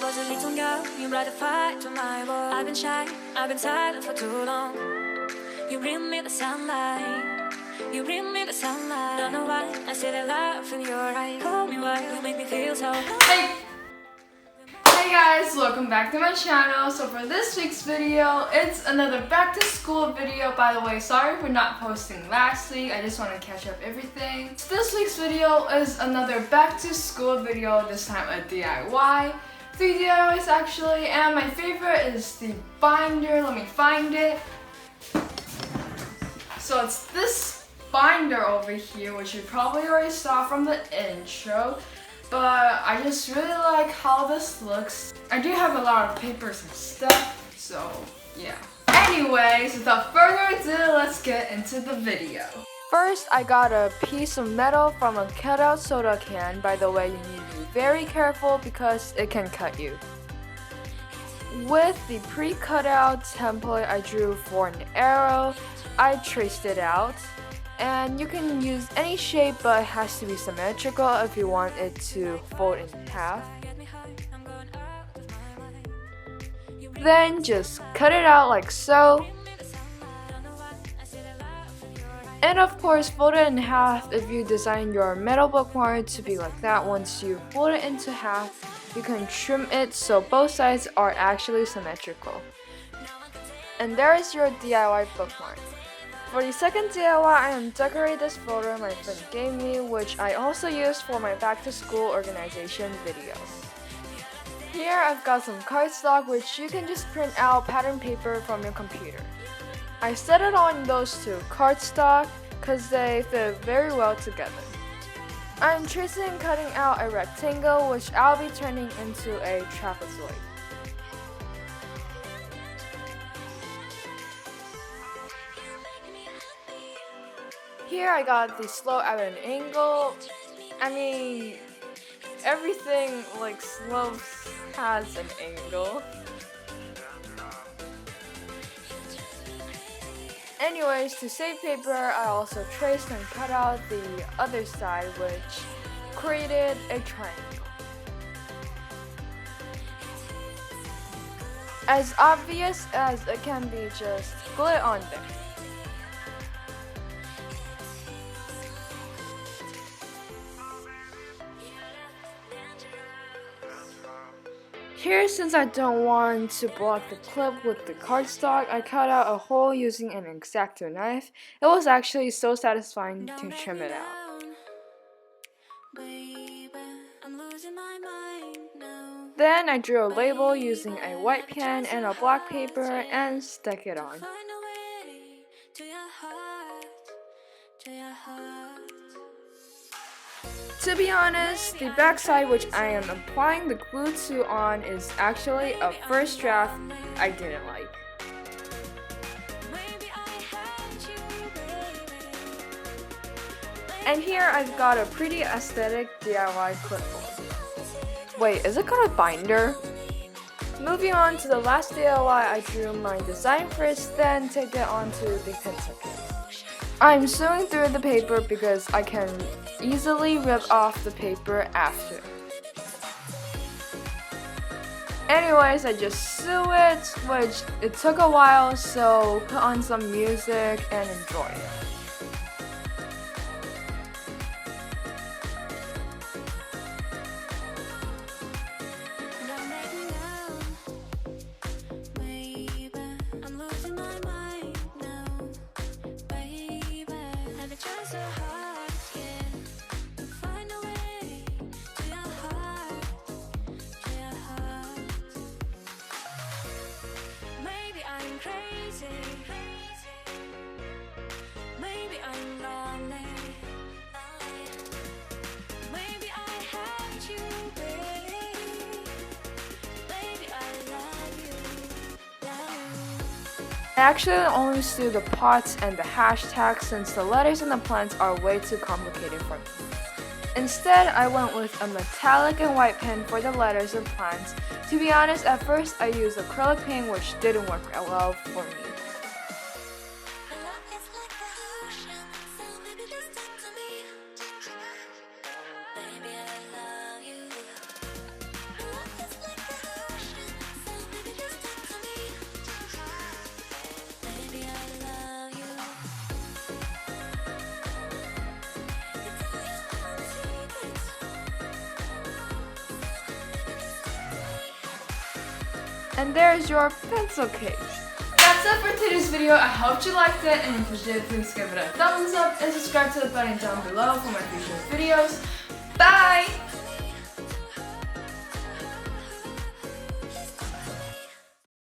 was a little girl, you brought the fight to my world. I've been shy, I've been silent for too long. You bring me the sunlight, you bring me the sunlight. Don't know why, I see the love in your eyes. Call me wild, you make me feel so. Hey guys, welcome back to my channel. So for this week's video, it's another back to school video. By the way, sorry for not posting last week. I just want to catch up everything. So this week's video is another back to school video, this time a DIY. 3 DIYs actually, and my favorite is the binder. Let me find it. So it's this binder over here, which you probably already saw from the intro. But I just really like how this looks. I do have a lot of papers and stuff, so yeah. Anyways, without further ado, let's get into the video. First, I got a piece of metal from a cutout soda can. By the way, you need to be very careful because it can cut you. With the pre-cut out template I drew for an arrow, I traced it out. And you can use any shape, but it has to be symmetrical if you want it to fold in half. Then just cut it out like so. And of course, fold it in half if you design your metal bookmark to be like that. Once you fold it into half, you can trim it so both sides are actually symmetrical. And there is your DIY bookmark. For the second DIY, I am decorating this folder my friend gave me, which I also used for my back to school organization videos. Here I've got some cardstock, which you can just print out pattern paper from your computer. I set it on those two cardstock because they fit very well together. I'm tracing and cutting out a rectangle, which I'll be turning into a trapezoid. Here I got the slope at an angle. I mean, everything like slopes has an angle. Anyways, to save paper, I also traced and cut out the other side, which created a triangle. As obvious as it can be, just glue it on there. Here, since I don't want to block the clip with the cardstock, I cut out a hole using an X-Acto knife. It was actually so satisfying to trim it out. Then I drew a label using a white pen and a black paper and stuck it on. To be honest, the backside which I am applying the glue to on is actually a first draft I didn't like. And here I've got a pretty aesthetic DIY clipboard. Wait, is it called a binder? Moving on to the last DIY, I drew my design first, then take it onto the pencil case. I'm sewing through the paper because I can easily rip off the paper after. Anyways, I just sew it, which it took a while, so put on some music and enjoy it. Maybe I'm lonely. Maybe I hate you, babe. Maybe I love you. I actually only sew the pots and the hashtags since the letters and the plants are way too complicated for me. Instead, I went with a metallic and white pen for the letters and plants. To be honest, at first I used acrylic paint, which didn't work well for me. And there's your pencil case. That's it for today's video. I hope you liked it, and if you did, please give it a thumbs up and subscribe to the button down below for my future videos. Bye!